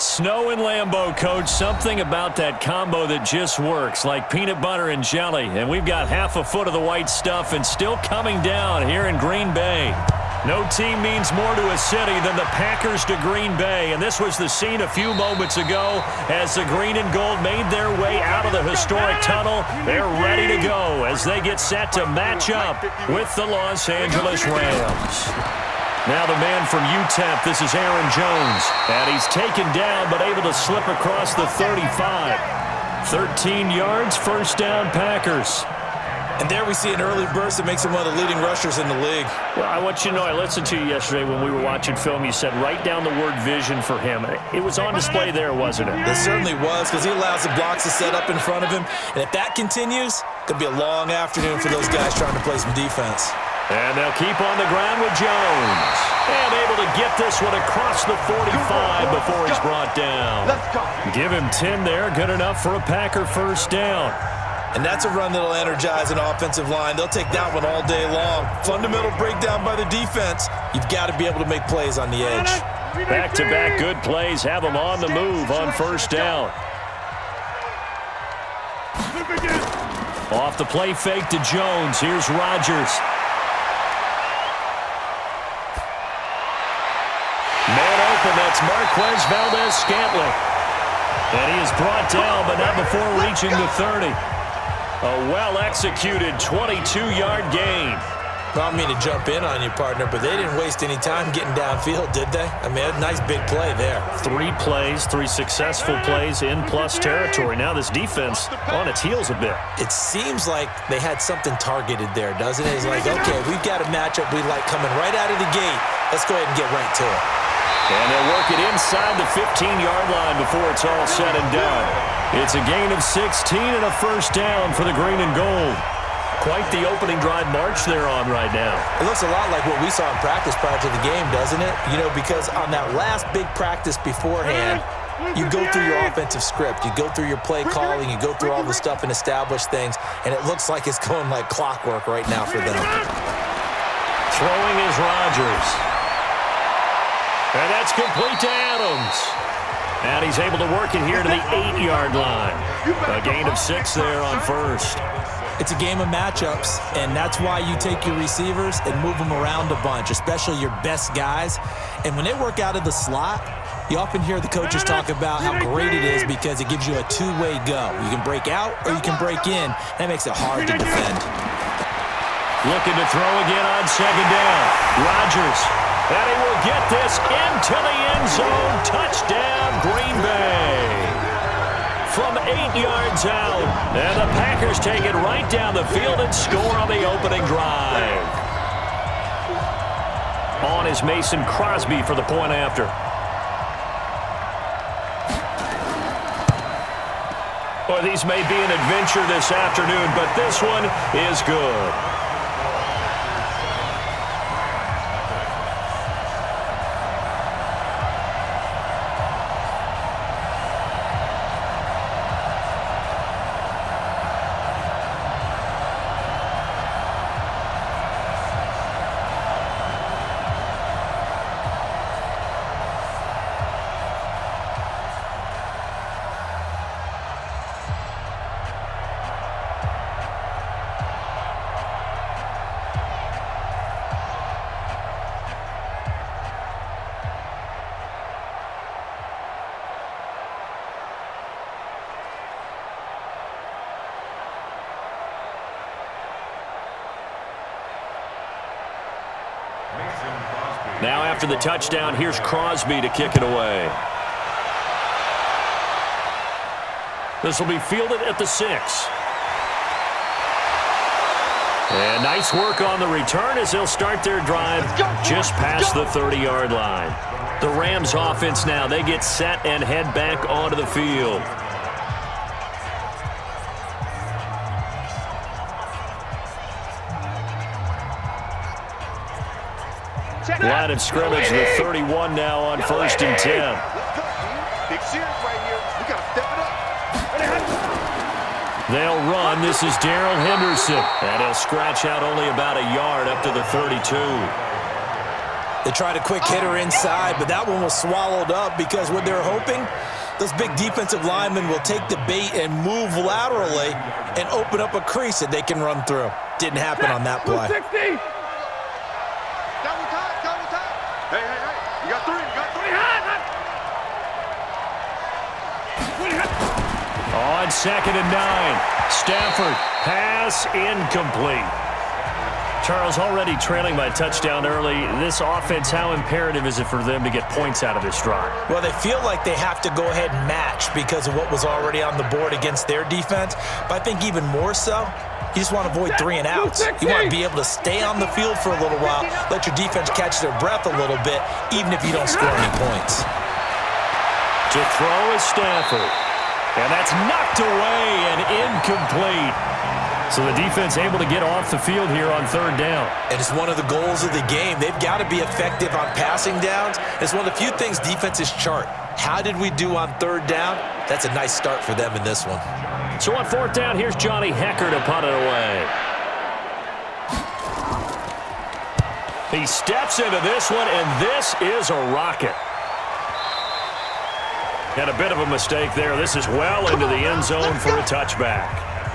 Snow and Lambeau, Coach. Something about that combo that just works, like peanut butter and jelly. And we've got half a foot of the white stuff and still coming down here in Green Bay. No team means more to a city than the Packers to Green Bay. And this was the scene a few moments ago as the green and gold made their way out of the historic tunnel. They're ready to go as they get set to match up with the Los Angeles Rams. Now the man from UTEP, this is Aaron Jones. And he's taken down but able to slip across the 35. 13 yards, first down Packers. And there we see an early burst that makes him one of the leading rushers in the league. Well, I want you to know, I listened to you yesterday when we were watching film. You said write down the word vision for him. It was on display there, wasn't it? It certainly was, because he allows the blocks to set up in front of him. And if that continues, it could be a long afternoon for those guys trying to play some defense. And they'll keep on the ground with Jones. And able to get this one across the 45 before he's brought down. Give him 10 there, good enough for a Packer first down. And that's a run that'll energize an offensive line. They'll take that one all day long. Fundamental breakdown by the defense. You've got to be able to make plays on the edge. Back-to-back good plays have them on the move on first down. Off the play fake to Jones. Here's Rodgers. Man open, that's Marquez Valdes-Scantling. And he is brought down, but not before reaching the 30. A well-executed 22-yard gain. I don't mean to jump in on you, partner, but they didn't waste any time getting downfield, did they? I mean, a nice big play there. 3 plays, 3 successful plays in plus territory. Now this defense on its heels a bit. It seems like they had something targeted there, doesn't it? It's like, okay, we've got a matchup we like coming right out of the gate. Let's go ahead and get right to it. And they'll work it inside the 15-yard line before it's all said and done. It's a gain of 16 and a first down for the green and gold. Quite the opening drive march they're on right now. It looks a lot like what we saw in practice prior to the game, doesn't it? You know, because on that last big practice beforehand, you go through your offensive script. You go through your play calling. You go through all the stuff and establish things. And it looks like it's going like clockwork right now for them. Throwing is Rodgers. And that's complete to Adams. And he's able to work it here to the 8-yard line. A gain of 6 there on first. It's a game of matchups, and that's why you take your receivers and move them around a bunch, especially your best guys. And when they work out of the slot, you often hear the coaches talk about how great it is because it gives you a two-way go. You can break out or you can break in. That makes it hard to defend. Looking to throw again on second down. Rodgers. And he will get this into the end zone. Touchdown, Green Bay. From 8 yards out. And the Packers take it right down the field and score on the opening drive. On is Mason Crosby for the point after. Well, these may be an adventure this afternoon, but this one is good. Now after the touchdown, here's Crosby to kick it away. This will be fielded at the 6. And nice work on the return as they'll start their drive just past the 30-yard line. The Rams offense now, they get set and head back onto the field. Line of scrimmage, the 31 now on 1st and 10. They'll run. This is Darrell Henderson. And he'll scratch out only about a yard up to the 32. They tried a quick hitter inside, but that one was swallowed up because what they're hoping, those big defensive linemen will take the bait and move laterally and open up a crease that they can run through. Didn't happen on that play. Double time. Hey. You got three. On 2nd and 9, Stafford, pass incomplete. Charles, already trailing by a touchdown early. This offense, how imperative is it for them to get points out of this drive? Well, they feel like they have to go ahead and match because of what was already on the board against their defense. But I think even more so, you just want to avoid 3 and outs. You want to be able to stay on the field for a little while, let your defense catch their breath a little bit, even if you don't score any points. To throw is Stafford. And that's knocked away and incomplete. So the defense able to get off the field here on 3rd down. And it's one of the goals of the game. They've got to be effective on passing downs. It's one of the few things defenses chart. How did we do on 3rd down? That's a nice start for them in this one. So on 4th down, here's Johnny Hekker to punt it away. He steps into this one, and this is a rocket. Had a bit of a mistake there. This is well into the end zone for a touchback.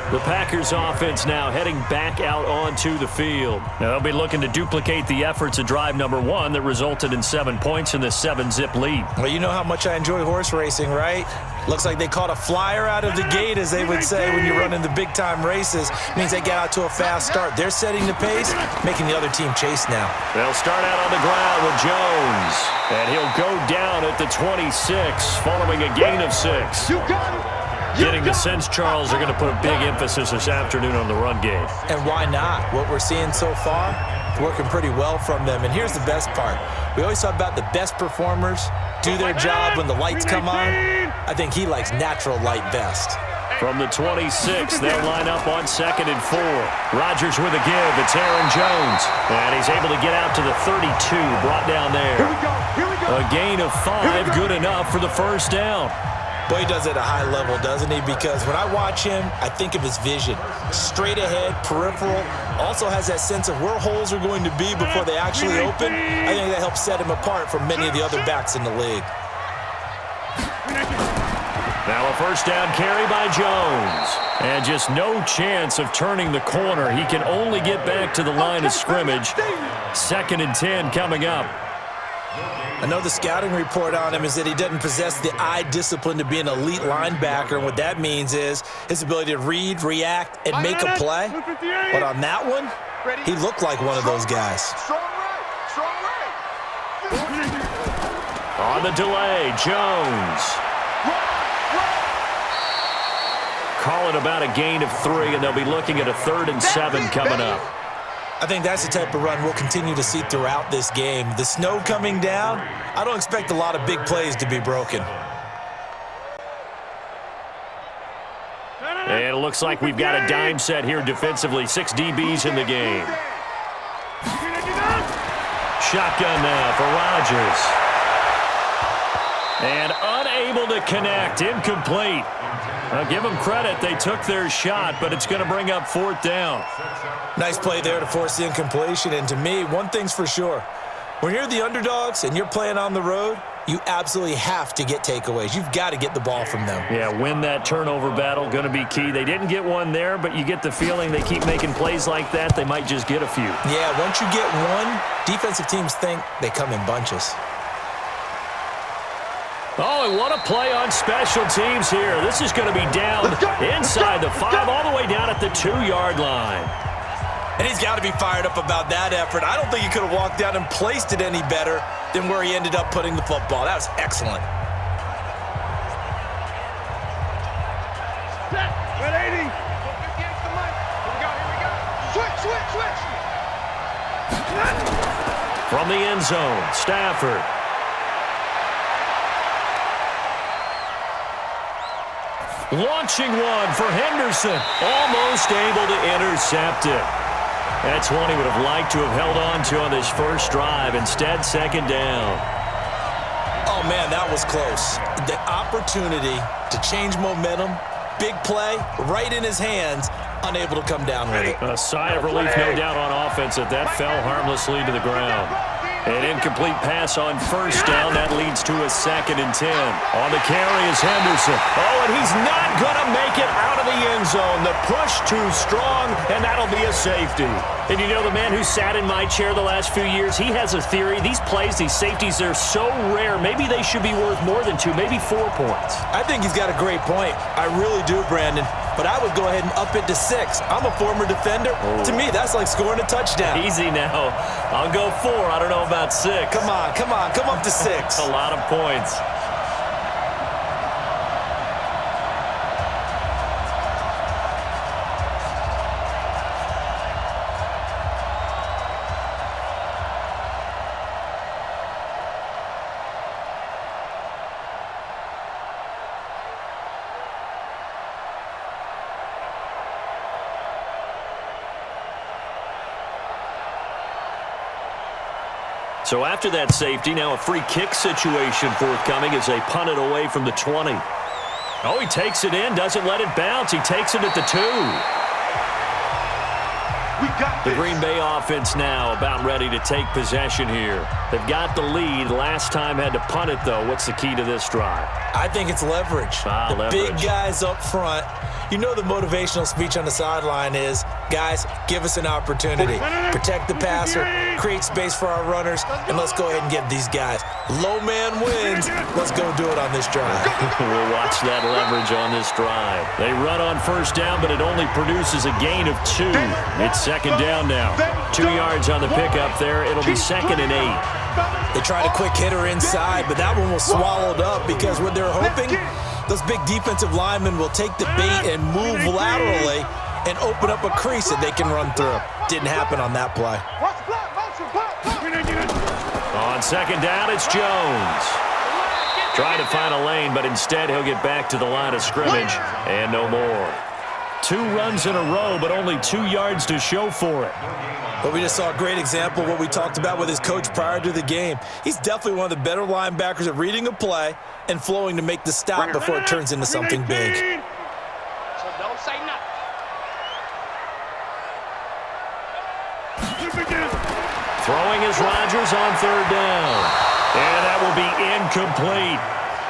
The Packers offense now heading back out onto the field. Now they'll be looking to duplicate the efforts of drive number 1 that resulted in 7 points in this 7-zip lead. Well, you know how much I enjoy horse racing, right? Looks like they caught a flyer out of the gate, as they would say when you're running the big-time races. Means they get out to a fast start. They're setting the pace, making the other team chase now. They'll start out on the ground with Jones. And he'll go down at the 26 following a gain of 6. You got it. Getting the sense, Charles, they're going to put a big emphasis this afternoon on the run game. And why not? What we're seeing so far, working pretty well from them. And here's the best part. We always talk about the best performers do their job when the lights come on. I think he likes natural light best. From the 26, they'll line up on 2nd and 4. Rodgers with a give. It's Aaron Jones. And he's able to get out to the 32, brought down there. Here we go. A gain of 5, good enough for the 1st down. Boy, he does it at a high level, doesn't he? Because when I watch him, I think of his vision. Straight ahead, peripheral, also has that sense of where holes are going to be before they actually open. I think that helps set him apart from many of the other backs in the league. Now a 1st down carry by Jones. And just no chance of turning the corner. He can only get back to the line of scrimmage. 2nd and 10 coming up. I know the scouting report on him is that he doesn't possess the eye discipline to be an elite linebacker. And what that means is his ability to read, react, and make a play. But on that one, he looked like one of those guys. Strong right. On the delay, Jones. Call it about a gain of 3, and they'll be looking at a 3rd and 7 coming up. I think that's the type of run we'll continue to see throughout this game. The snow coming down, I don't expect a lot of big plays to be broken. And it looks like we've got a dime set here defensively. 6 DBs in the game. Shotgun now for Rodgers. And unable to connect, incomplete. I'll give them credit. They took their shot, but it's going to bring up 4th down. Nice play there to force the incompletion. And to me, one thing's for sure. When you're the underdogs and you're playing on the road, you absolutely have to get takeaways. You've got to get the ball from them. Yeah, win that turnover battle, going to be key. They didn't get one there, but you get the feeling they keep making plays like that, they might just get a few. Yeah, once you get one, defensive teams think they come in bunches. Oh, and what a play on special teams here. This is going to be down inside the 5, all the way down at the 2-yard line. And he's got to be fired up about that effort. I don't think he could have walked down and placed it any better than where he ended up putting the football. That was excellent. Red 80. Here we go. Switch. From the end zone, Stafford. Launching one for Henderson. Almost able to intercept it. That's one he would have liked to have held on to on this first drive. Instead, 2nd down. Oh, man, that was close. The opportunity to change momentum, big play, right in his hands, unable to come down with it. A sigh of relief, no doubt, on offense that fell harmlessly to the ground. An incomplete pass on first down. That leads to a 2nd and 10. On the carry is Henderson. Oh, and he's not going to make it out of the end zone. The push too strong, and that'll be a safety. And you know, the man who sat in my chair the last few years, he has a theory. These plays, these safeties, they're so rare. Maybe they should be worth more than 2, maybe 4 points. I think he's got a great point. I really do, Brandon. But I would go ahead and up it to 6. I'm a former defender. Oh. To me, that's like scoring a touchdown. Easy now. I'll go 4. I don't know about 6. Come on. Come up to 6. A lot of points. So after that safety, now a free kick situation forthcoming as they punt it away from the 20. Oh, he takes it in, doesn't let it bounce. He takes it at the 2. The Green Bay offense now about ready to take possession here. They've got the lead. Last time had to punt it, though. What's the key to this drive? I think it's leverage. Leverage. Big guys up front. You know the motivational speech on the sideline is, guys, give us an opportunity. Protect the passer, create space for our runners, and let's go ahead and get these guys. Low man wins. Let's go do it on this drive. We'll watch that leverage on this drive. They run on first down, but it only produces a gain of 2. It's 2nd down now. 2 yards on the pickup there. It'll be 2nd and 8. They tried a quick hitter inside, but that one was swallowed up because what they're hoping, those big defensive linemen will take the bait and move laterally and open up a crease that they can run through. Didn't happen on that play. On 2nd down, it's Jones. Trying to find a lane, but instead he'll get back to the line of scrimmage and no more. 2 runs in a row, but only 2 yards to show for it. But we just saw a great example of what we talked about with his coach prior to the game. He's definitely one of the better linebackers at reading a play and flowing to make the stop before it turns into something big. So don't say nothing. Throwing is Rodgers on 3rd down. And that will be incomplete.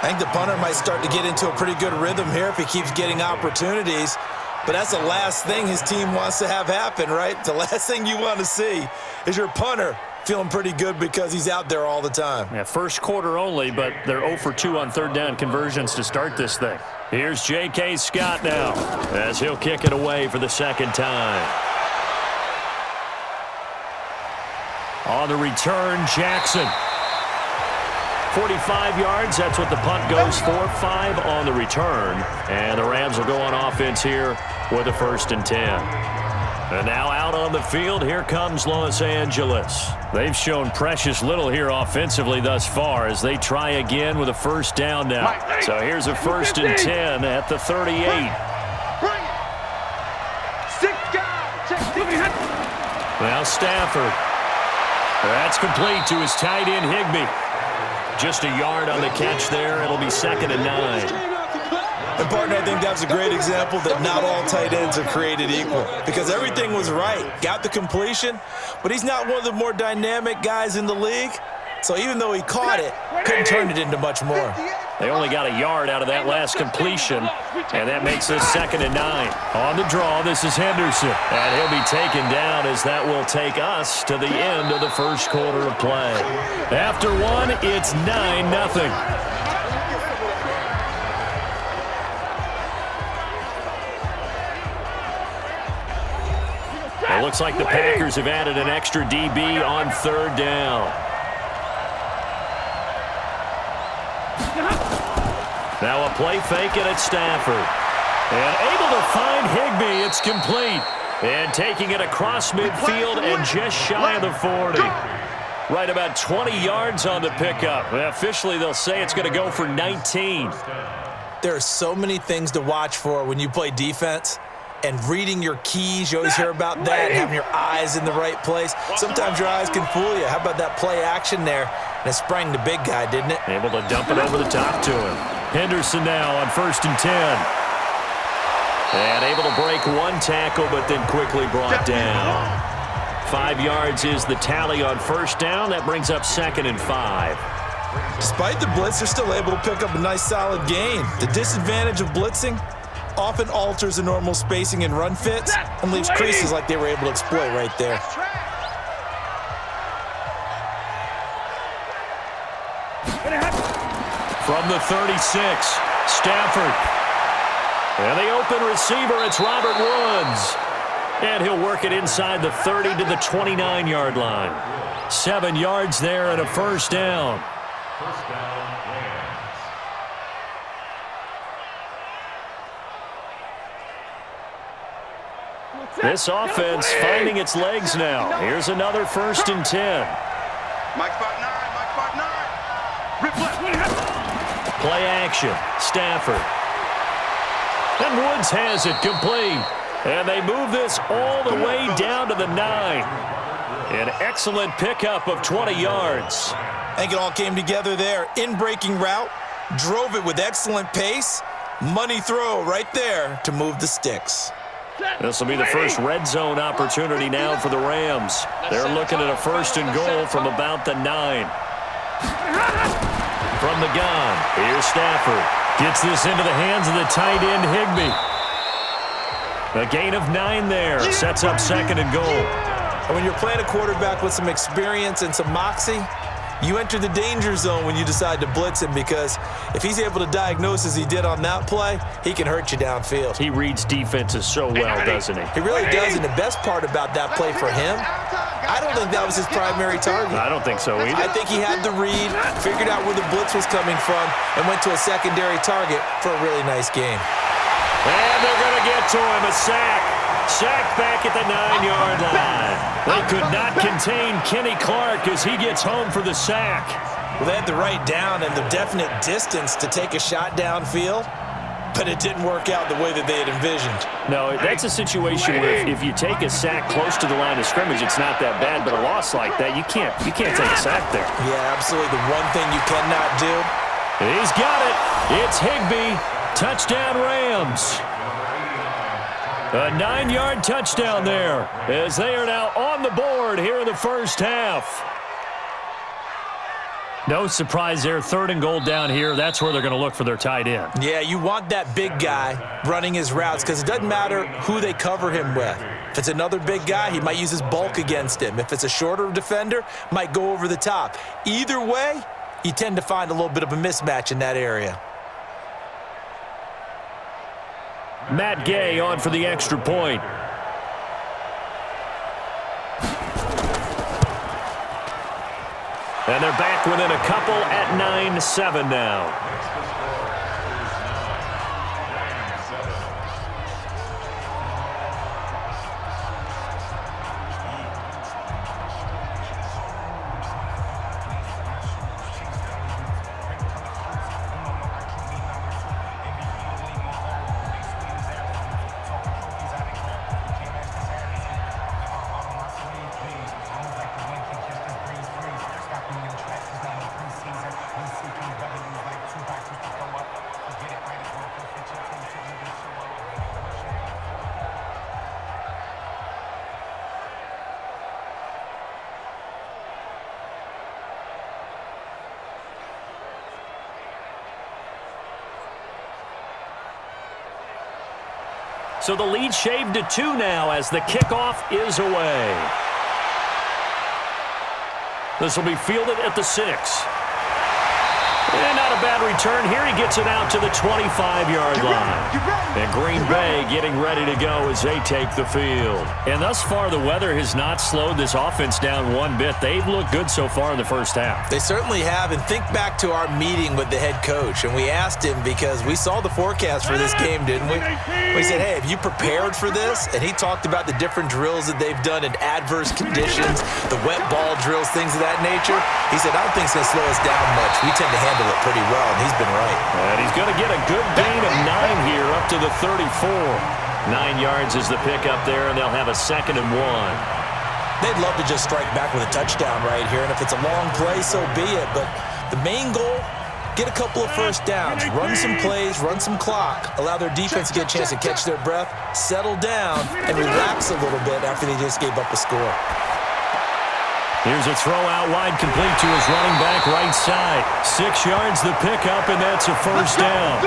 I think the punter might start to get into a pretty good rhythm here if he keeps getting opportunities. But that's the last thing his team wants to have happen, right? The last thing you want to see is your punter feeling pretty good because he's out there all the time. Yeah, first quarter only, but they're 0 for 2 on 3rd down conversions to start this thing. Here's J.K. Scott now as he'll kick it away for the 2nd time. On the return, Jackson. 45 yards, that's what the punt goes for. 5 on the return. And the Rams will go on offense here with a 1st and 10. And now out on the field, here comes Los Angeles. They've shown precious little here offensively thus far as they try again with a 1st down now. So here's a 1st and 10 at the 38. Now Stafford. That's complete to his tight end, Higbee. Just a yard on the catch there. It'll be 2nd and 9. And, partner, I think that was a great example that not all tight ends are created equal because everything was right. Got the completion, but he's not one of the more dynamic guys in the league. So even though he caught it, couldn't turn it into much more. They only got a yard out of that last completion, and that makes this 2nd and 9. On the draw, this is Henderson, and he'll be taken down as that will take us to the end of the first quarter of play. After 1, it's 9-0. It looks like the Packers have added an extra DB on 3rd down. Now a play fake it at Stafford. And able to find Higbee. It's complete. And taking it across midfield and just shy of the 40. Right about 20 yards on the pickup. Officially, they'll say it's going to go for 19. There are so many things to watch for when you play defense. And reading your keys, you always hear about that, having your eyes in the right place. Sometimes your eyes can fool you. How about that play action there? And it sprang the big guy, didn't it? Able to dump it over the top to him. Henderson now on 1st and 10. And able to break 1 tackle, but then quickly brought down. 5 yards is the tally on first down. That brings up 2nd and 5. Despite the blitz, they're still able to pick up a nice solid gain. The disadvantage of blitzing often alters the normal spacing and run fits and leaves creases like they were able to exploit right there. From the 36, Stafford. And the open receiver, it's Robert Woods. And he'll work it inside the 30 to the 29-yard line. 7 yards there and a first down. This offense finding its legs now. Here's another 1st and 10. Mike 5-9, Mike 5-9. Rip left. Play action, Stafford. And Woods has it complete. And they move this all the way down to the 9. An excellent pickup of 20 yards. I think it all came together there. In-breaking route, drove it with excellent pace. Money throw right there to move the sticks. This will be the first red zone opportunity now for the Rams. They're looking at a 1st and goal from about the 9. From the gun, here's Stafford. Gets this into the hands of the tight end, Higbee. A gain of 9 there. Sets up 2nd and goal. And when you're playing a quarterback with some experience and some moxie, you enter the danger zone when you decide to blitz him, because if he's able to diagnose as he did on that play, he can hurt you downfield. He reads defenses so well, doesn't he? He really does, and the best part about that play for him, I don't think that was his primary target. I don't think so either. I think he had the read, figured out where the blitz was coming from, and went to a secondary target for a really nice game. And they're going to get to him, a sack. Sacked back at the 9-yard line. They could not contain Kenny Clark as he gets home for the sack. Well, they had the right down and the definite distance to take a shot downfield, but it didn't work out the way that they had envisioned. No, that's a situation where if you take a sack close to the line of scrimmage, it's not that bad, but a loss like that, you can't take a sack there. Yeah, absolutely. The one thing you cannot do. He's got it. It's Higbee. Touchdown, Rams. A 9-yard touchdown there as they are now on the board here in the first half. No surprise there. 3rd and goal down here. That's where they're going to look for their tight end. Yeah, you want that big guy running his routes because it doesn't matter who they cover him with. If it's another big guy, he might use his bulk against him. If it's a shorter defender, might go over the top. Either way, you tend to find a little bit of a mismatch in that area. Matt Gay on for the extra point. And they're back within a couple at 9-7 now. So the lead shaved to 2 now as the kickoff is away. This will be fielded at the 6. And not a bad return here. He gets it out to the 25-yard line. And Green Bay getting ready to go as they take the field. And thus far, the weather has not slowed this offense down one bit. They've looked good so far in the first half. They certainly have. And think back to our meeting with the head coach. And we asked him, because we saw the forecast for this game, didn't we? We said, hey, have you prepared for this? And he talked about the different drills that they've done in adverse conditions, the wet ball drills, things of that nature. He said, I don't think it's going to slow us down much. We tend to handle it pretty well, and he's been right. And he's going to get a good gain of 9 here up to the 34. 9 yards is the pickup there, and they'll have a 2nd and 1. They'd love to just strike back with a touchdown right here, and if it's a long play, so be it. But the main goal, get a couple of first downs, run some plays, run some clock, allow their defense to get a chance to catch their breath, settle down, and relax a little bit after they just gave up a score. Here's a throw out wide, complete to his running back right side. 6 yards the pickup, and that's a first down.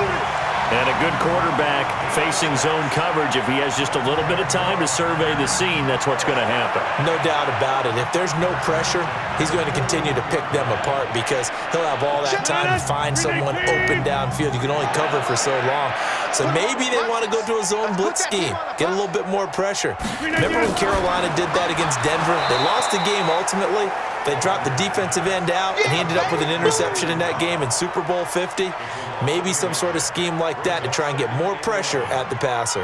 And a good quarterback facing zone coverage. If he has just a little bit of time to survey the scene, that's what's going to happen. No doubt about it. If there's no pressure, he's going to continue to pick them apart because he'll have all that time to find someone open downfield. You can only cover for so long. So maybe they want to go to a zone blitz scheme, get a little bit more pressure. Remember when Carolina did that against Denver? They lost the game ultimately. They dropped the defensive end out, and he ended up with an interception in that game in Super Bowl 50. Maybe some sort of scheme like that to try and get more pressure at the passer.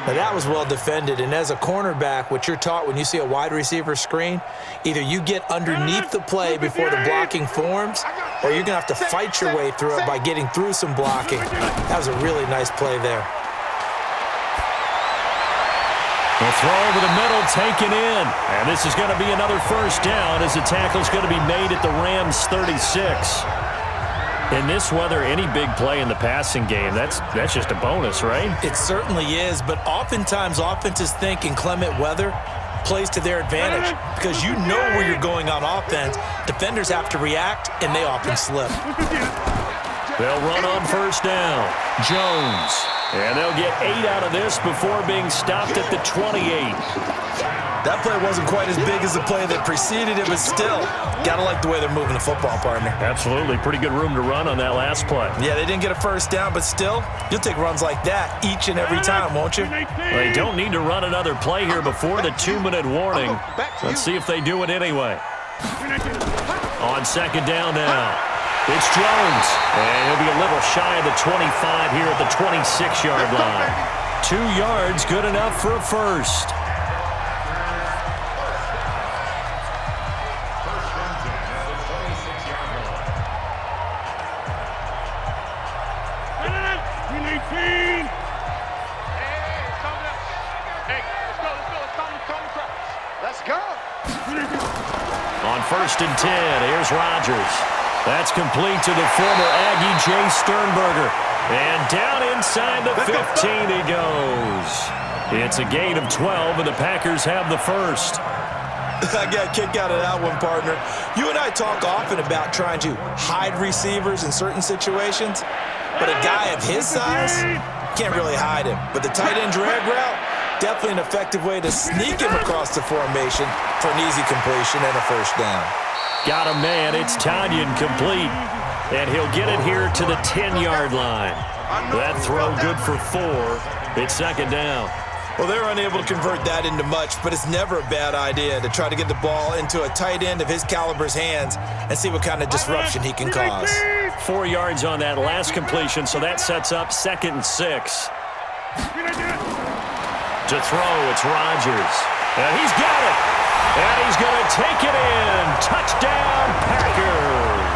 Now, that was well defended, and as a cornerback, what you're taught when you see a wide receiver screen, either you get underneath the play before the blocking forms, or you're going to have to fight your way through it by getting through some blocking. That was a really nice play there. The throw over the middle, taken in. And this is going to be another first down as the tackle is going to be made at the Rams' 36. In this weather, any big play in the passing game, that's just a bonus, right? It certainly is, but oftentimes offenses think in clement weather plays to their advantage because you know where you're going on offense. Defenders have to react, and they often slip. They'll run on first down. Jones. And they'll get 8 out of this before being stopped at the 28. That play wasn't quite as big as the play that preceded it, but still, gotta like the way they're moving the football, partner. Absolutely. Pretty good room to run on that last play. Yeah, they didn't get a first down, but still, you'll take runs like that each and every time, won't you? They don't need to run another play here before the 2-minute warning. Let's see if they do it anyway. On second down now. It's Jones, and he'll be a little shy of the 25 here at the 26-yard line. 2 yards, good enough for a first. Let's go. On first and 10, here's Rodgers. That's complete to the former Aggie, Jay Sternberger. And down inside the 15 he goes. It's a gain of 12, and the Packers have the first. I got a kick out of that one, partner. You and I talk often about trying to hide receivers in certain situations, but a guy of his size can't really hide him. But the tight end drag route, definitely an effective way to sneak him across the formation for an easy completion and a first down. Got a man. It's Tanyan complete. And he'll get it here to the 10-yard line. That throw good for 4. It's second down. Well, they're unable to convert that into much, but it's never a bad idea to try to get the ball into a tight end of his caliber's hands and see what kind of disruption he can cause. 4 yards on that last completion, so that sets up second and 6. To throw, it's Rodgers. And he's got it. And he's going to take it in. Touchdown, Packers.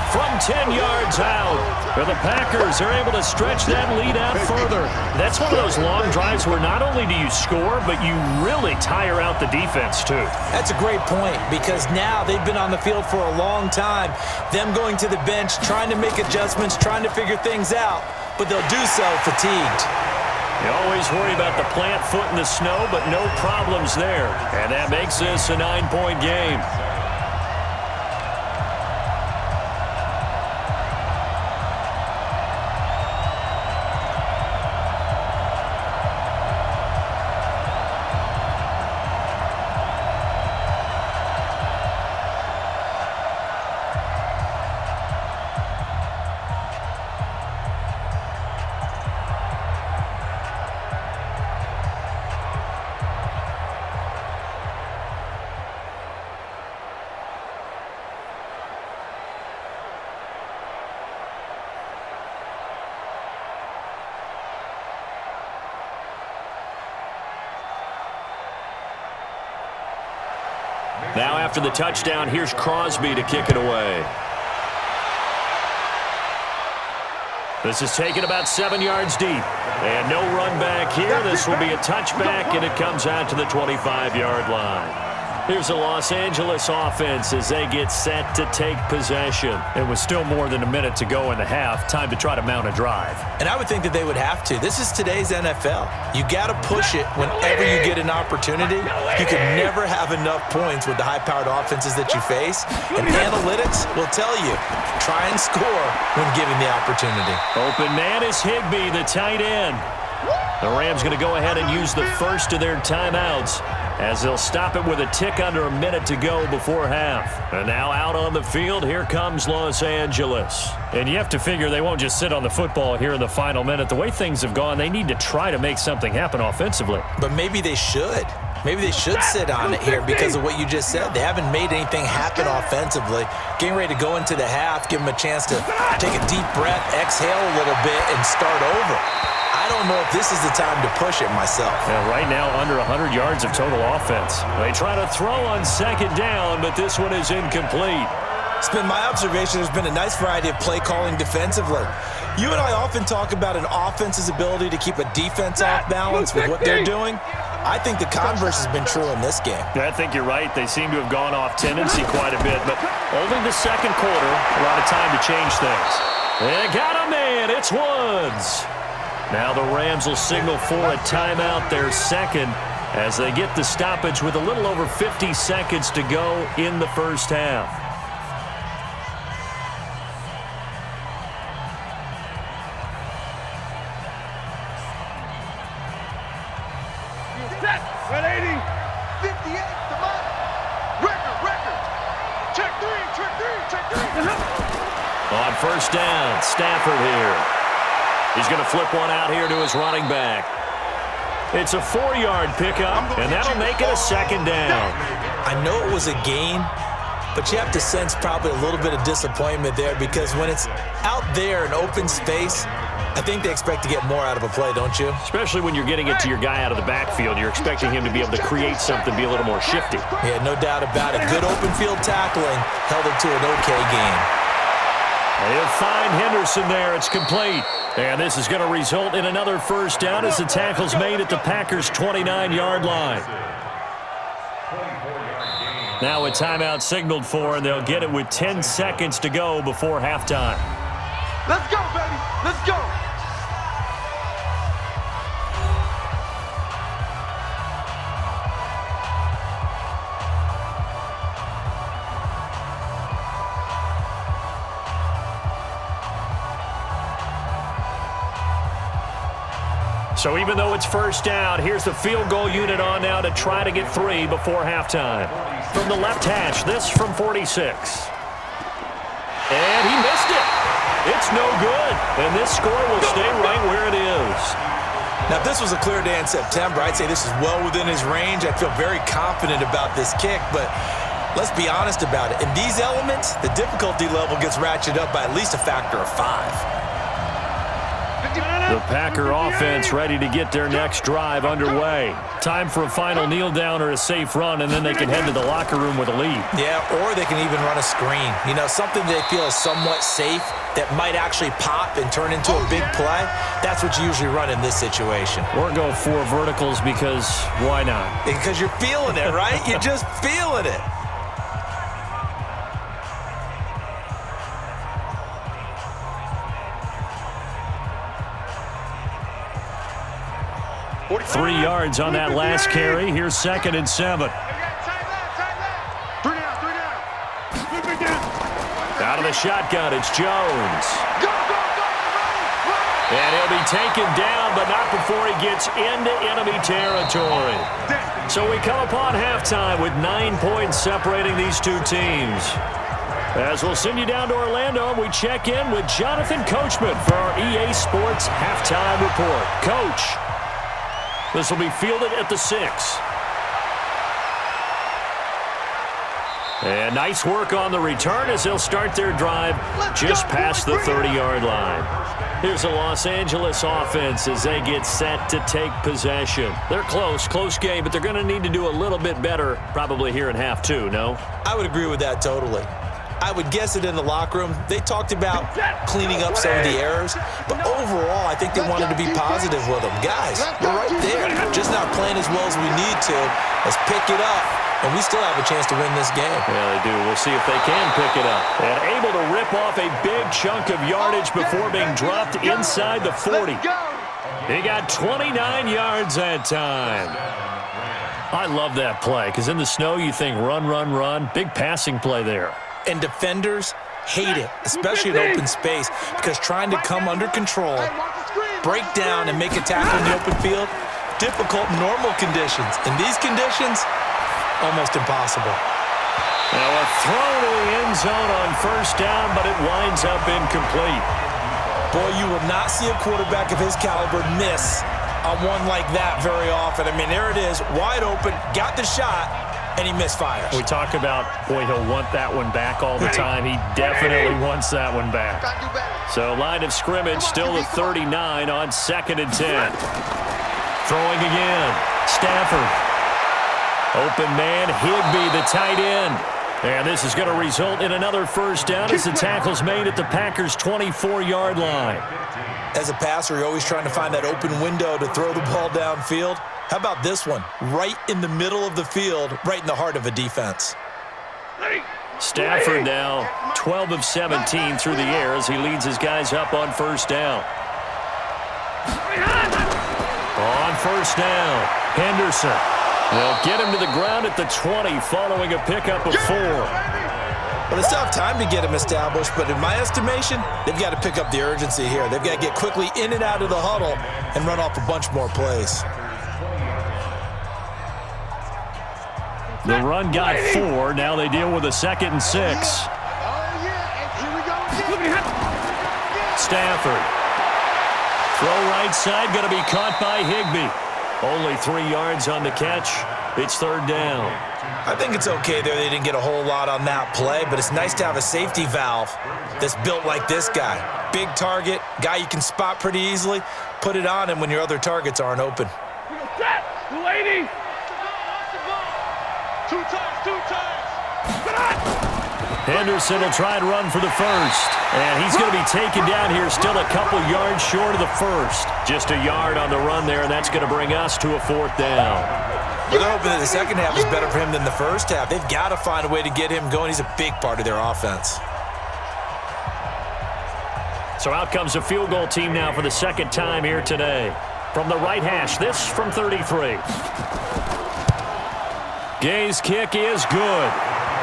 From 10 yards out, the Packers are able to stretch that lead out further. That's one of those long drives where not only do you score, but you really tire out the defense, too. That's a great point because now they've been on the field for a long time. Them going to the bench, trying to make adjustments, trying to figure things out, but they'll do so fatigued. You always worry about the plant foot in the snow, but no problems there. And that makes this a 9-point game. Now after the touchdown, here's Crosby to kick it away. This is taken about 7 yards deep. And no run back here. This will be a touchback, and it comes out to the 25-yard line. Here's the Los Angeles offense as they get set to take possession. It was still more than a minute to go in the half. Time to try to mount a drive. And I would think that they would have to. This is today's NFL. You got to push it whenever you get an opportunity. You can never have enough points with the high-powered offenses that you face. And analytics will tell you, try and score when given the opportunity. Open man is Higbee, the tight end. The Rams going to go ahead and use the first of their timeouts as they'll stop it with a tick under a minute to go before half. And now out on the field, here comes Los Angeles. And you have to figure they won't just sit on the football here in the final minute. The way things have gone, they need to try to make something happen offensively. But maybe they should. Maybe they should sit on it here because of what you just said. They haven't made anything happen offensively. Getting ready to go into the half, give them a chance to take a deep breath, exhale a little bit, and start over. I don't know if this is the time to push it myself. Yeah, right now, under 100 yards of total offense. They try to throw on second down, but this one is incomplete. It's been my observation there's been a nice variety of play calling defensively. You and I often talk about an offense's ability to keep a defense off balance with what they're doing. I think the converse has been true in this game. Yeah, I think you're right. They seem to have gone off tendency quite a bit, but only the second quarter, a lot of time to change things. They got a man. It's Woods. Now the Rams will signal for a timeout, their second, as they get the stoppage with a little over 50 seconds to go in the first half. Set. 180. 58. Come on. Record. Check three. On first down, Stafford here. He's going to flip one out here to his running back. It's a 4-yard pickup, and that'll make it a second down. I know it was a gain, but you have to sense probably a little bit of disappointment there because when it's out there in open space, I think they expect to get more out of a play, don't you? Especially when you're getting it to your guy out of the backfield. You're expecting him to be able to create something, be a little more shifty. Yeah, no doubt about it. Good open field tackling held it to an okay game. They'll find Henderson there. It's complete. And this is going to result in another first down as the tackle's made at the Packers' 29-yard line. Now a timeout signaled for, and they'll get it with 10 seconds to go before halftime. Let's go, baby. Let's go. So even though it's first down, here's the field goal unit on now to try to get 3 before halftime. From the left hash, this from 46. And he missed it. It's no good. And this score will stay right where it is. Now, if this was a clear day in September, I'd say this is well within his range. I'd feel very confident about this kick, but let's be honest about it. In these elements, the difficulty level gets ratcheted up by at least a factor of 5. The Packer offense ready to get their next drive underway. Time for a final kneel down or a safe run, and then they can head to the locker room with a lead. Yeah, or they can even run a screen. You know, something they feel is somewhat safe that might actually pop and turn into a big play. That's what you usually run in this situation. Or go 4 verticals because why not? Because you're feeling it, right? You're just feeling it. Three yards on that last carry. Here's 2nd and 7. Three down. Out of the shotgun, it's Jones. Go. And he'll be taken down, but not before he gets into enemy territory. So we come upon halftime with 9 points separating these two teams. As we'll send you down to Orlando, we check in with Jonathan Coachman for our EA Sports Halftime Report. Coach, this will be fielded at the 6. And nice work on the return as they'll start their drive just past the 30-yard line. Here's the Los Angeles offense as they get set to take possession. They're close game, but they're going to need to do a little bit better probably here in half 2, no? I would agree with that totally. I would guess it in the locker room. They talked about cleaning up some of the errors, but overall, I think they wanted to be positive with them. Guys, we're right there. Just not playing as well as we need to. Let's pick it up, and we still have a chance to win this game. Yeah, they do. We'll see if they can pick it up. And able to rip off a big chunk of yardage before being dropped inside the 40. He got 29 yards that time. I love that play because in the snow you think run, run, run. Big passing play there. And defenders hate it, especially in open space, because trying to come under control, break down, and make a tackle in the open field, difficult in normal conditions. In these conditions, almost impossible. Now a throw to the end zone on first down, but it winds up incomplete. Boy, you will not see a quarterback of his caliber miss on one like that very often. I mean, there it is, wide open, got the shot, and he misfires. We talk about, boy, he'll want that one back all the time. He definitely wants that one back. So line of scrimmage, still the 39 on 2nd and 10. Throwing again, Stafford. Open man, Higbee, the tight end. And this is going to result in another first down as the tackle's made at the Packers' 24-yard line. As a passer, you're always trying to find that open window to throw the ball downfield. How about this one? Right in the middle of the field, right in the heart of a defense. Stafford now 12 of 17 through the air as he leads his guys up on first down. On first down, Henderson will get him to the ground at the 20 following a pickup of 4. Well, they still have time to get him established, but in my estimation, they've got to pick up the urgency here. They've got to get quickly in and out of the huddle and run off a bunch more plays. The run got 4. Now they deal with a 2nd and 6. Stafford. Throw right side, going to be caught by Higbee. Only 3 yards on the catch. It's 3rd down. I think it's okay there. They didn't get a whole lot on that play, but it's nice to have a safety valve that's built like this guy. Big target, guy you can spot pretty easily. Put it on him when your other targets aren't open. Lady. 2 times. Henderson will try and run for the first. And he's going to be taken down here, still a couple yards short of the first. Just a yard on the run there, and that's going to bring us to a 4th down. Well, they're hoping that the second half is better for him than the first half. They've got to find a way to get him going. He's a big part of their offense. So out comes a field goal team now for the 2nd time here today. From the right hash, this from 33. Gay's kick is good.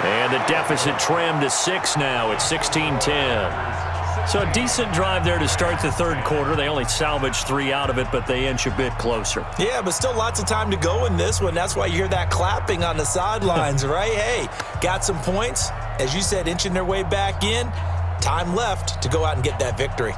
And the deficit trimmed to 6 now. It's 16-10. So a decent drive there to start the 3rd quarter. They only salvaged 3 out of it, but they inch a bit closer. Yeah, but still lots of time to go in this one. That's why you hear that clapping on the sidelines, right? Hey, got some points. As you said, inching their way back in. Time left to go out and get that victory.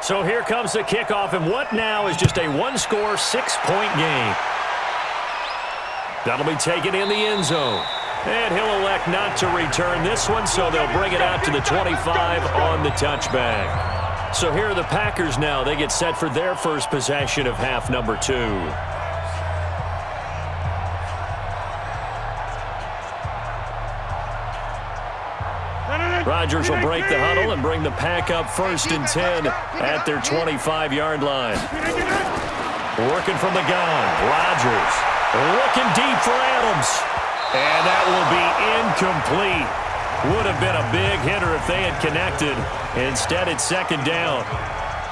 So here comes the kickoff, and what now is just a 1-score, 6-point game. That'll be taken in the end zone. And he'll elect not to return this one, so they'll bring it out to the 25 on the touchback. So here are the Packers now. They get set for their first possession of half number 2. Rodgers will break the huddle and bring the pack up 1st and 10 at their 25-yard line. Working from the gun, Rodgers looking deep for Adams. And that will be incomplete. Would have been a big hitter if they had connected. Instead, it's 2nd down.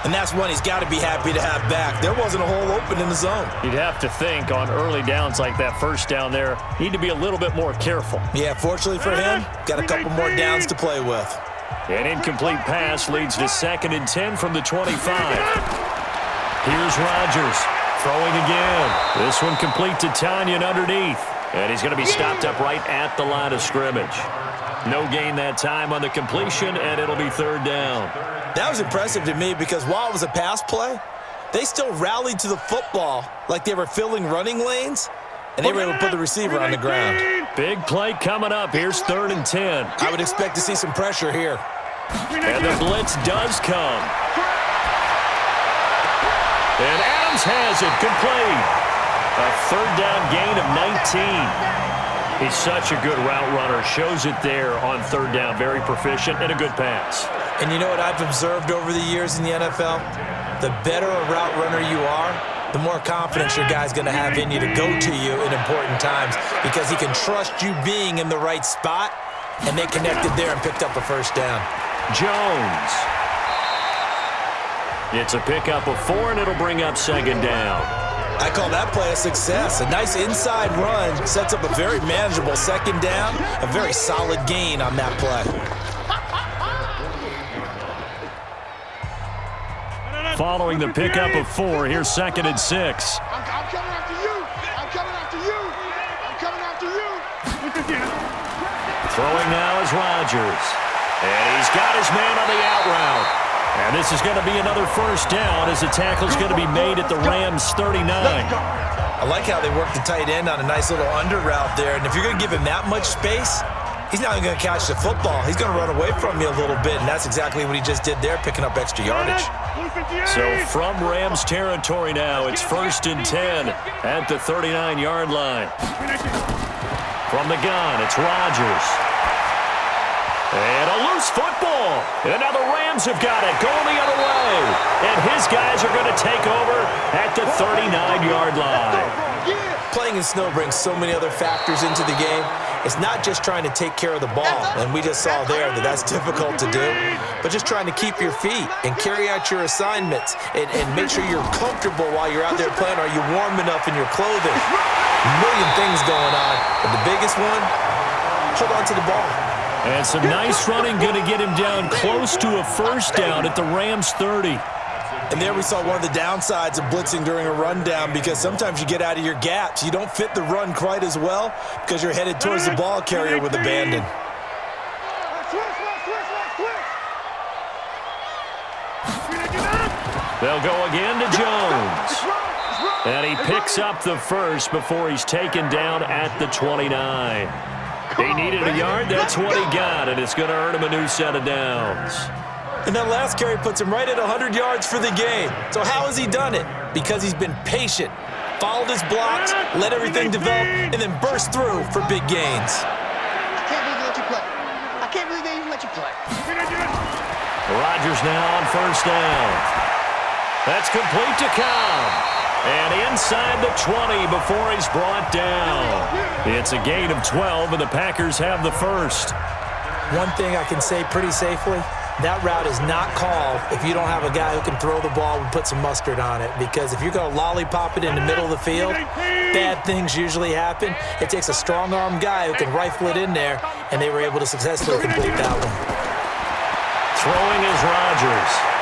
And that's one he's got to be happy to have back. There wasn't a hole open in the zone. You'd have to think on early downs like that first down there, need to be a little bit more careful. Yeah, fortunately for him, got a couple more downs to play with. An incomplete pass leads to 2nd and 10 from the 25. Here's Rodgers throwing again. This one complete to Tanyan underneath. And he's going to be stopped up right at the line of scrimmage. No gain that time on the completion, and it'll be third down. That was impressive to me because while it was a pass play, they still rallied to the football like they were filling running lanes, and they were able to put the receiver on the ground. Big play coming up. Here's 3rd and 10. I would expect to see some pressure here. And the blitz does come. And Adams has it complete. A 3rd down gain of 19. He's such a good route runner. Shows it there on 3rd down. Very proficient and a good pass. And you know what I've observed over the years in the NFL? The better a route runner you are, the more confidence your guy's going to have in you to go to you in important times because he can trust you being in the right spot, and they connected there and picked up a 1st down. Jones. It's a pickup of 4, and it'll bring up 2nd down. I call that play a success. A nice inside run sets up a very manageable 2nd down, a very solid gain on that play. Following the pickup of 4, here's 2nd and 6. I'm coming after you. I'm coming after you. I'm coming after you. Throwing now is Rodgers. And he's got his man on the out route. And this is going to be another 1st down as the tackle's going to be made at the Rams 39. I like how they work the tight end on a nice little under route there. And if you're going to give him that much space, he's not even going to catch the football. He's going to run away from you a little bit, and that's exactly what he just did there, picking up extra yardage. So from Rams territory now, it's 1st and 10 at the 39-yard line. From the gun, it's Rodgers. And a loose football. And now the Rams have got it, going the other way. And his guys are going to take over at the 39-yard line. Playing in snow brings so many other factors into the game. It's not just trying to take care of the ball, and we just saw there that that's difficult to do, but just trying to keep your feet and carry out your assignments and make sure you're comfortable while you're out there playing. Are you warm enough in your clothing? A million things going on, but the biggest one, hold on to the ball. And some nice running, going to get him down close to a 1st down at the Rams 30. And there we saw one of the downsides of blitzing during a rundown because sometimes you get out of your gaps. You don't fit the run quite as well because you're headed towards the ball carrier with abandon. They'll go again to Jones. And he picks up the 1st before he's taken down at the 29. He needed a yard. That's what he got, and it's going to earn him a new set of downs. And that last carry puts him right at 100 yards for the game. So how has he done it? Because he's been patient, followed his blocks, let everything develop, and then burst through for big gains. I can't believe they let you play. I can't believe they even let you play. Rodgers now on 1st down. That's complete to Cobb. And inside the 20 before he's brought down. It's a gain of 12, and the Packers have the 1st. One thing I can say pretty safely, that route is not called if you don't have a guy who can throw the ball and put some mustard on it. Because if you're going to lollipop it in the middle of the field, bad things usually happen. It takes a strong-arm guy who can rifle it in there, and they were able to successfully complete that one. Throwing is Rodgers.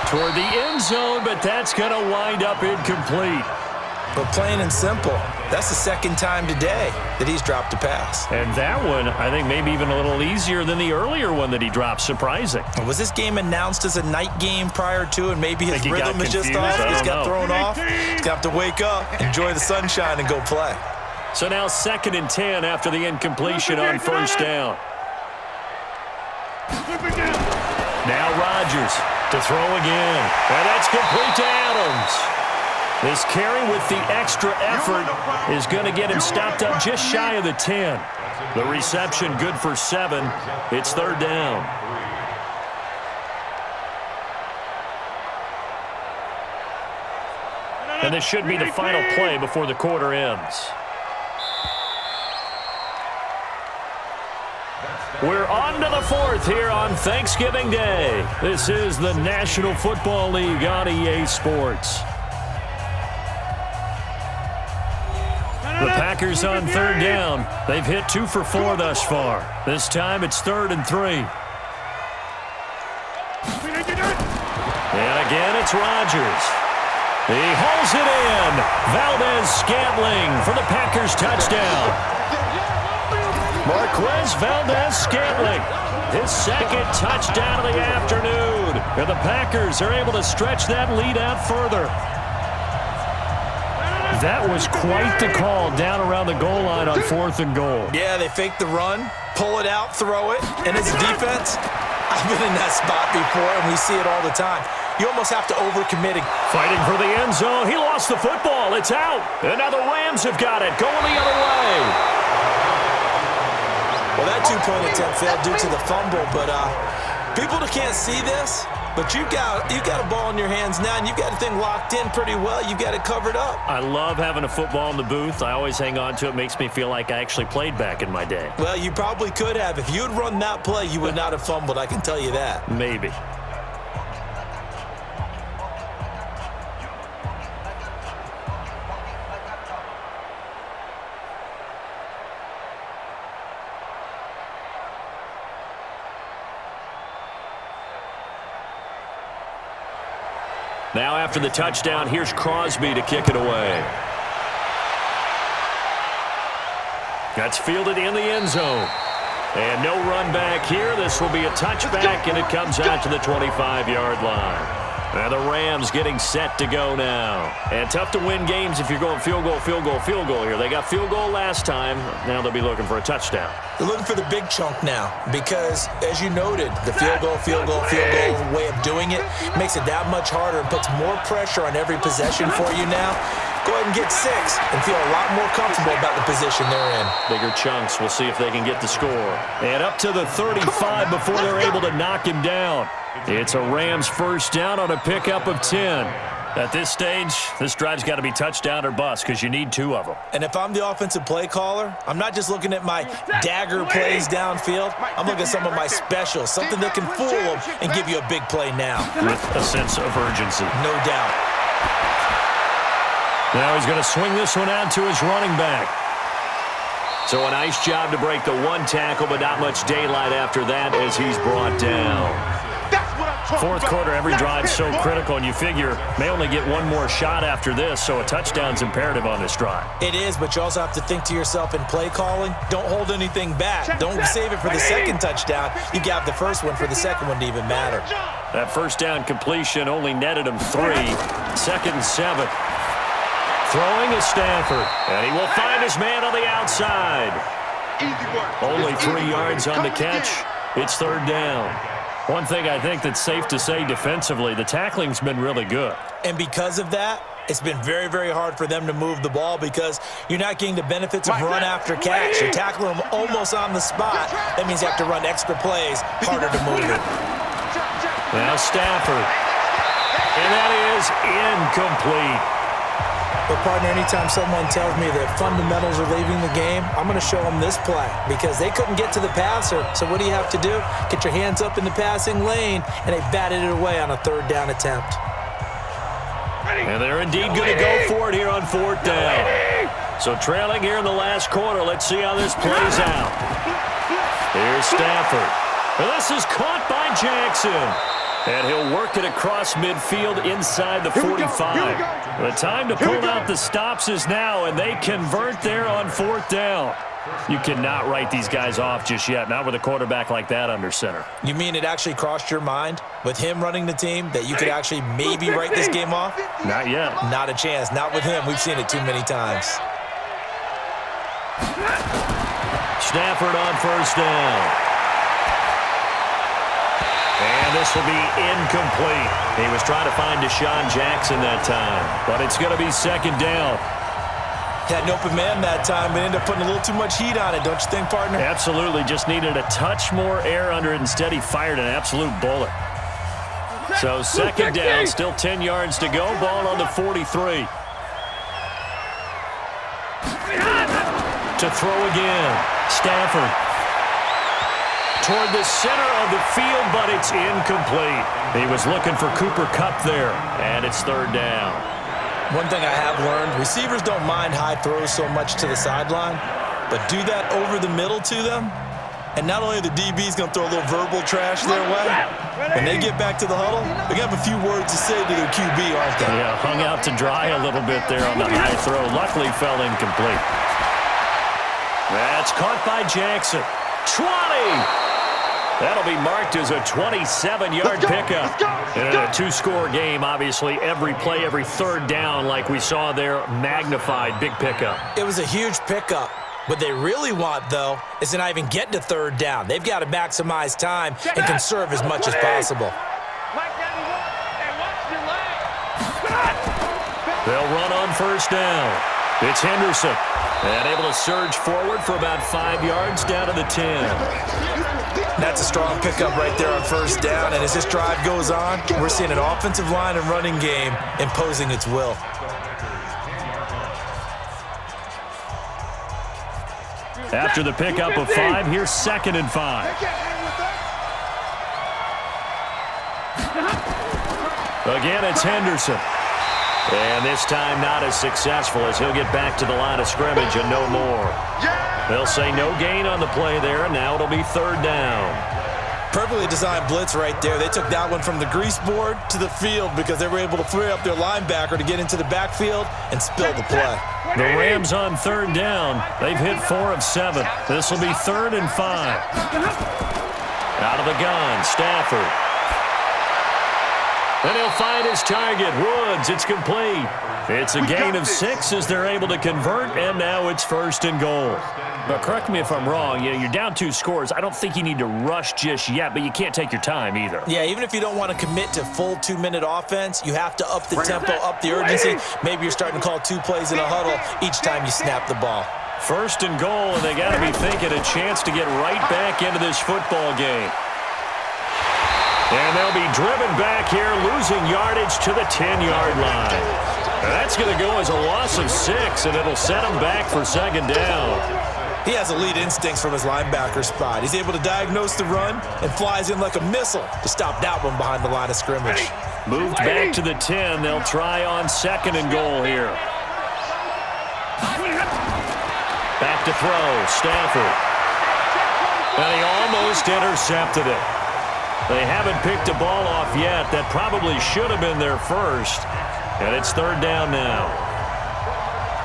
Toward the end zone, but that's going to wind up incomplete. But plain and simple, that's the 2nd time today that he's dropped a pass. And that one, I think, maybe even a little easier than the earlier one that he dropped. Surprising. Was this game announced as a night game prior to, and maybe his rhythm is just off? He just got thrown off. He's going to have to wake up, enjoy the sunshine, and go play. So now 2nd and 10 after the incompletion on 1st down. Now Rodgers to throw again. And that's complete to Adams. This carry with the extra effort is going to get him stopped up just shy of the 10. The reception good for 7. It's 3rd down. And this should be the final play before the quarter ends. We're on to the 4th here on Thanksgiving Day. This is the National Football League on EA Sports. The Packers on 3rd down. They've hit 2 for 4 thus far. This time it's 3rd and 3. And again it's Rodgers. He hauls it in. Valdez-Scantling for the Packers touchdown. Marquez Valdez-Scantling, his second touchdown of the afternoon. And the Packers are able to stretch that lead out further. That was quite the call down around the goal line on 4th and goal. Yeah, they fake the run, pull it out, throw it, and as a defense, I've been in that spot before, and we see it all the time. You almost have to overcommit. Fighting for the end zone. He lost the football. It's out. And now the Rams have got it. Going the other way. Well, that two-point attempt failed due to the fumble, but people that can't see this, but you've got a ball in your hands now, and you've got the thing locked in pretty well. You've got it covered up. I love having a football in the booth. I always hang on to it. Makes me feel like I actually played back in my day. Well, you probably could have. If you had run that play, you would not have fumbled. I can tell you that. Maybe. Now after the touchdown, here's Crosby to kick it away. That's fielded in the end zone. And no run back here. This will be a touchback, and it comes out to the 25-yard line. And the Rams getting set to go now. And tough to win games if you're going field goal, field goal, field goal here. They got field goal last time. Now they'll be looking for a touchdown. They're looking for the big chunk now because, as you noted, the field goal way of doing it makes it that much harder and puts more pressure on every possession for you now. Go ahead and get 6 and feel a lot more comfortable about the position they're in. Bigger chunks. We'll see if they can get the score. And up to the 35 before they're able to knock him down. It's a Rams first down on a pickup of 10. At this stage, this drive's got to be touchdown or bust because you need 2 of them. And if I'm the offensive play caller, I'm not just looking at my dagger plays downfield. I'm looking at some of my specials, something that can fool them and give you a big play now. With a sense of urgency. No doubt. Now he's going to swing this one out to his running back. So a nice job to break the 1 tackle, but not much daylight after that as he's brought down. Fourth quarter, every drive so critical, and you figure may only get 1 more shot after this, so a touchdown's imperative on this drive. It is, but you also have to think to yourself in play calling, don't hold anything back. Don't save it for the second touchdown. You got the first one for the second one to even matter. That first down completion only netted him 3. 2nd and 7. Throwing is Stafford, and he will find his man on the outside. Only 3 yards on the catch. It's 3rd down. One thing I think that's safe to say defensively, the tackling's been really good. And because of that, it's been very, very hard for them to move the ball because you're not getting the benefits of run after catch. You're tackling them almost on the spot. That means you have to run extra plays, harder to move it. Now Stafford. And that is incomplete. But, partner, anytime someone tells me that fundamentals are leaving the game, I'm going to show them this play because they couldn't get to the passer. So what do you have to do? Get your hands up in the passing lane, and they batted it away on a 3rd down attempt. And they're indeed going to go for it here on 4th down. So trailing here in the last quarter. Let's see how this plays out. Here's Stafford. And this is caught by Jackson. And he'll work it across midfield inside the 45. The time to pull out the stops is now, and they convert there on 4th down. You cannot write these guys off just yet, not with a quarterback like that under center. You mean it actually crossed your mind with him running the team that you could actually maybe write this game off? Not yet. Not a chance. Not with him. We've seen it too many times. Stafford on 1st down. And this will be incomplete. He was trying to find Deshaun Jackson that time, but it's going to be 2nd down. Had an open man that time, but ended up putting a little too much heat on it, don't you think, partner? Absolutely. Just needed a touch more air under it. Instead, he fired an absolute bullet. So 2nd down, still 10 yards to go. Ball on the 43. To throw again. Stafford. Toward the center of the field, but it's incomplete. He was looking for Cooper Kupp there, and it's 3rd down. One thing I have learned, receivers don't mind high throws so much to the sideline, but do that over the middle to them, and not only are the DBs going to throw a little verbal trash their way, when they get back to the huddle, they're going to have a few words to say to their QB, aren't they? Yeah, hung out to dry a little bit there on the high throw. Luckily, fell incomplete. That's caught by Jackson. 20! That'll be marked as a 27-yard pickup. And in a two-score game, obviously, every play, every third down, like we saw there, magnified, big pickup. It was a huge pickup. What they really want, though, is to not even get to third down. They've got to maximize time and conserve as much as possible. They'll run on first down. It's Henderson. And able to surge forward for about 5 yards down to the 10. That's a strong pickup right there on first down. And as this drive goes on, we're seeing an offensive line and running game imposing its will. After the pickup of 5, here's 2nd and 5. Again, it's Henderson. And this time not as successful as he'll get back to the line of scrimmage and no more. They'll say no gain on the play there, and now it'll be 3rd down. Perfectly designed blitz right there. They took that one from the grease board to the field because they were able to free up their linebacker to get into the backfield and spill the play. The Rams on 3rd down. They've hit 4 of 7. This will be 3rd and 5. Out of the gun, Stafford. And he'll find his target, Woods. It's complete. It's a gain of 6 as they're able to convert, and now it's 1st and goal. But correct me if I'm wrong, you're down 2 scores. I don't think you need to rush just yet, but you can't take your time either. Yeah, even if you don't want to commit to full 2-minute offense, you have to up the tempo, up the urgency. Maybe you're starting to call 2 plays in a huddle each time you snap the ball. 1st and goal, and they got to be thinking a chance to get right back into this football game. And they'll be driven back here, losing yardage to the 10-yard line. That's going to go as a loss of 6, and it'll set them back for 2nd down. He has elite instincts from his linebacker spot. He's able to diagnose the run and flies in like a missile to stop that one behind the line of scrimmage. Moved back to the 10. They'll try on 2nd and goal here. Back to throw, Stafford. And he almost intercepted it. They haven't picked a ball off yet. That probably should have been their first. And it's 3rd down now.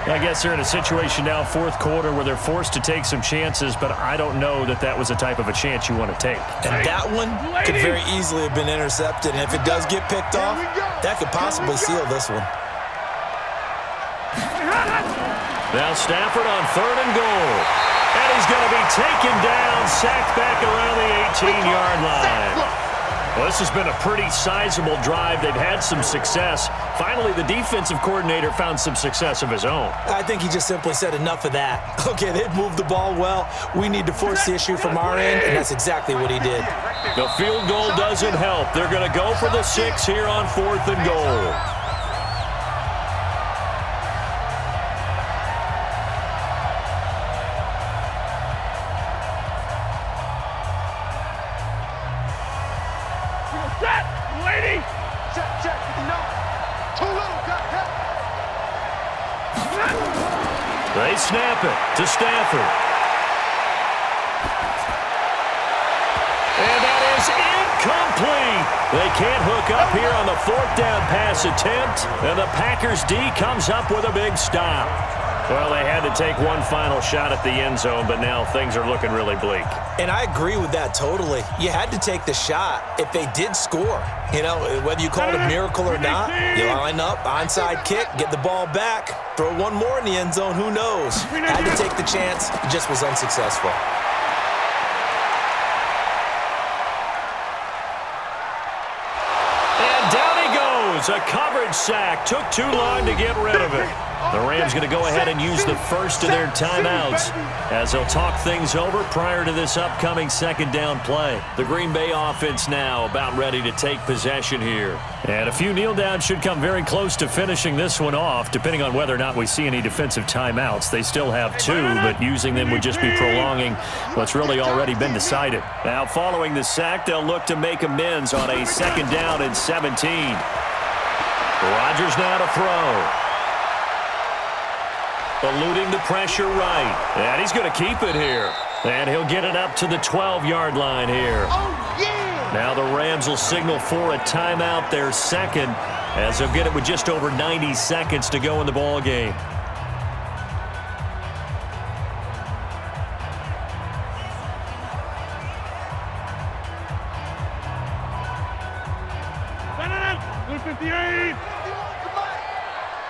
I guess they're in a situation now, 4th quarter, where they're forced to take some chances, but I don't know that that was the type of a chance you want to take. And that one could very easily have been intercepted. And if it does get picked off, that could possibly seal this one. Now Stafford on 3rd and goal. And he's going to be taken down, sacked back around the 18-yard line. Well, this has been a pretty sizable drive. They've had some success. Finally, the defensive coordinator found some success of his own. I think he just simply said enough of that. Okay, they've moved the ball well. We need to force the issue from our end, and that's exactly what he did. The field goal doesn't help. They're going to go for the 6 here on 4th and goal. They snap it to Stafford. And that is incomplete. They can't hook up here on the 4th down pass attempt. And the Packers D comes up with a big stop. Well, they had to take one final shot at the end zone, but now things are looking really bleak. And I agree with that totally. You had to take the shot if they did score. You know, whether you call it a miracle or not, you line up, onside kick, get the ball back, throw one more in the end zone, who knows? Had to take the chance, it just was unsuccessful. And down he goes. A coverage sack. Took too long to get rid of it. The Rams going to go ahead and use the first of their timeouts as they'll talk things over prior to this upcoming 2nd down play. The Green Bay offense now about ready to take possession here. And a few kneel downs should come very close to finishing this one off, depending on whether or not we see any defensive timeouts. They still have 2, but using them would just be prolonging what's really already been decided. Now, following the sack, they'll look to make amends on a 2nd down and 17. Rodgers now to throw. Eluding the pressure right. And he's going to keep it here. And he'll get it up to the 12-yard line here. Oh, yeah! Now the Rams will signal for a timeout, their 2nd, as they'll get it with just over 90 seconds to go in the ball game. 158.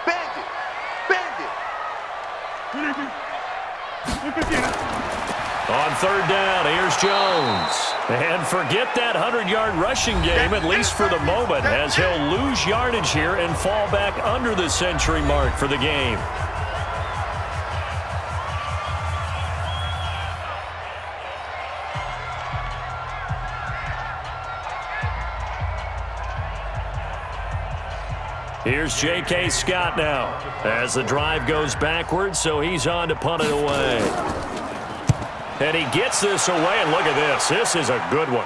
Bandit. Bandit. 158. On third down, here's Jones. And forget that 100-yard rushing game, at least for the moment, as he'll lose yardage here and fall back under the century mark for the game. Here's J.K. Scott now as the drive goes backwards, so he's on to punt it away. And he gets this away, and look at this. This is a good one.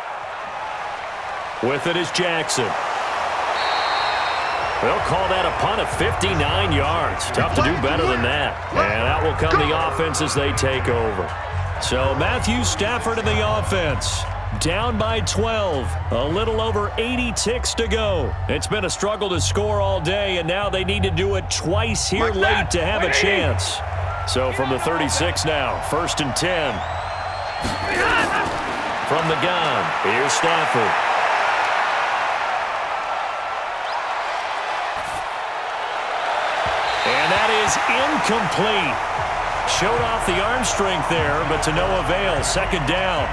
With it is Jackson. They'll call that a punt of 59 yards. Tough to do better than that. And out will come the offense as they take over. So Matthew Stafford in the offense. Down by 12. A little over 80 ticks to go. It's been a struggle to score all day, and now they need to do it twice here late to have a chance. So from the 36 now, 1st and 10. From the gun, here's Stafford. And that is incomplete. Showed off the arm strength there, but to no avail. 2nd down.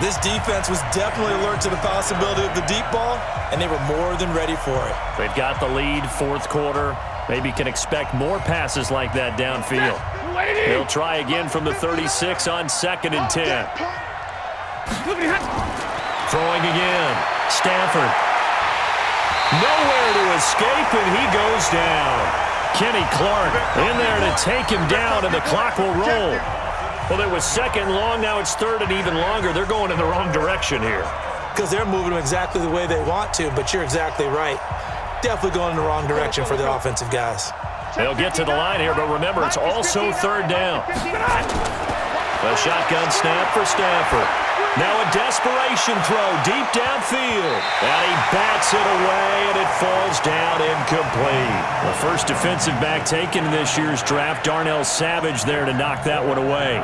This defense was definitely alert to the possibility of the deep ball, and they were more than ready for it. They've got the lead, 4th quarter. Maybe can expect more passes like that downfield. They'll try again from the 36 on 2nd and 10. Throwing again. Stafford. Nowhere to escape, and he goes down. Kenny Clark in there to take him down, and the clock will roll. Well, it was 2nd long. Now it's 3rd and even longer. They're going in the wrong direction here. Because they're moving them exactly the way they want to, but you're exactly right. Definitely going in the wrong direction for the offensive guys. They'll get to the line here, but remember, it's also 3rd down. A shotgun snap for Stafford. Now a desperation throw deep downfield. And he bats it away, and it falls down incomplete. The first defensive back taken in this year's draft, Darnell Savage there to knock that one away.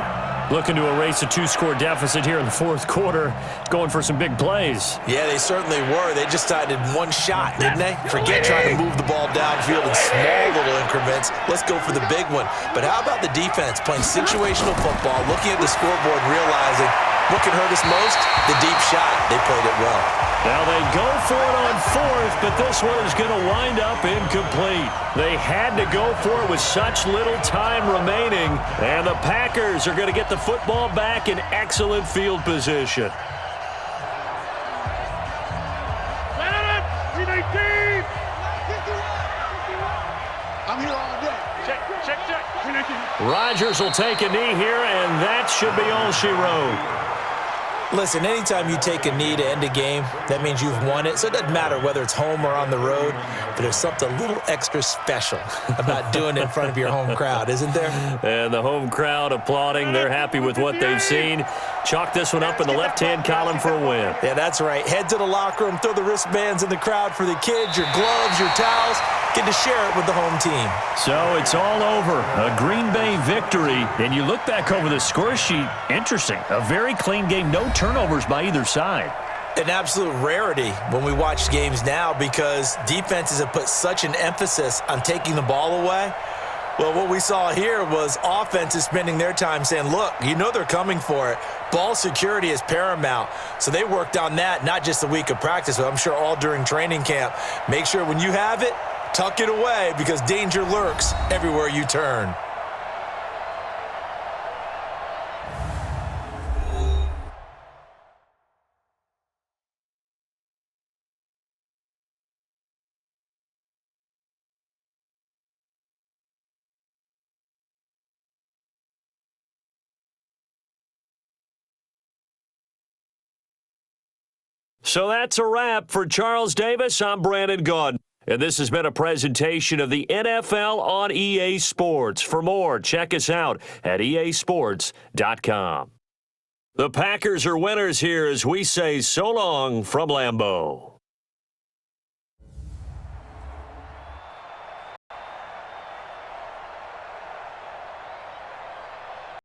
Looking to erase a 2-score deficit here in the 4th quarter. Going for some big plays. Yeah, they certainly were. They just decided one shot, didn't they? Forget trying to move the ball downfield in small little increments. Let's go for the big one. But how about the defense playing situational football, looking at the scoreboard and realizing what can hurt us most? The deep shot. They played it well. Now they go for it on 4th, but this one is going to wind up incomplete. They had to go for it with such little time remaining, and the Packers are going to get the football back in excellent field position. I'm here all day. Check. Rodgers will take a knee here, and that should be all she wrote. Listen, anytime you take a knee to end a game, that means you've won it. So it doesn't matter whether it's home or on the road, but there's something a little extra special about doing it in front of your home crowd, isn't there? And the home crowd applauding. They're happy with what they've seen. Chalk this one up in the left-hand column for a win. Yeah, that's right. Head to the locker room, throw the wristbands in the crowd for the kids, your gloves, your towels. Get to share it with the home team. So it's all over. A Green Bay victory. And you look back over the score sheet. Interesting. A very clean game. No turnovers by either side. An absolute rarity when we watch games now because defenses have put such an emphasis on taking the ball away. Well, what we saw here was offenses spending their time saying, look, you know they're coming for it. Ball security is paramount. So they worked on that, not just a week of practice, but I'm sure all during training camp. Make sure when you have it, tuck it away because danger lurks everywhere you turn. So that's a wrap for Charles Davis. I'm Brandon Gaudin. And this has been a presentation of the NFL on EA Sports. For more, check us out at easports.com. The Packers are winners here as we say so long from Lambeau.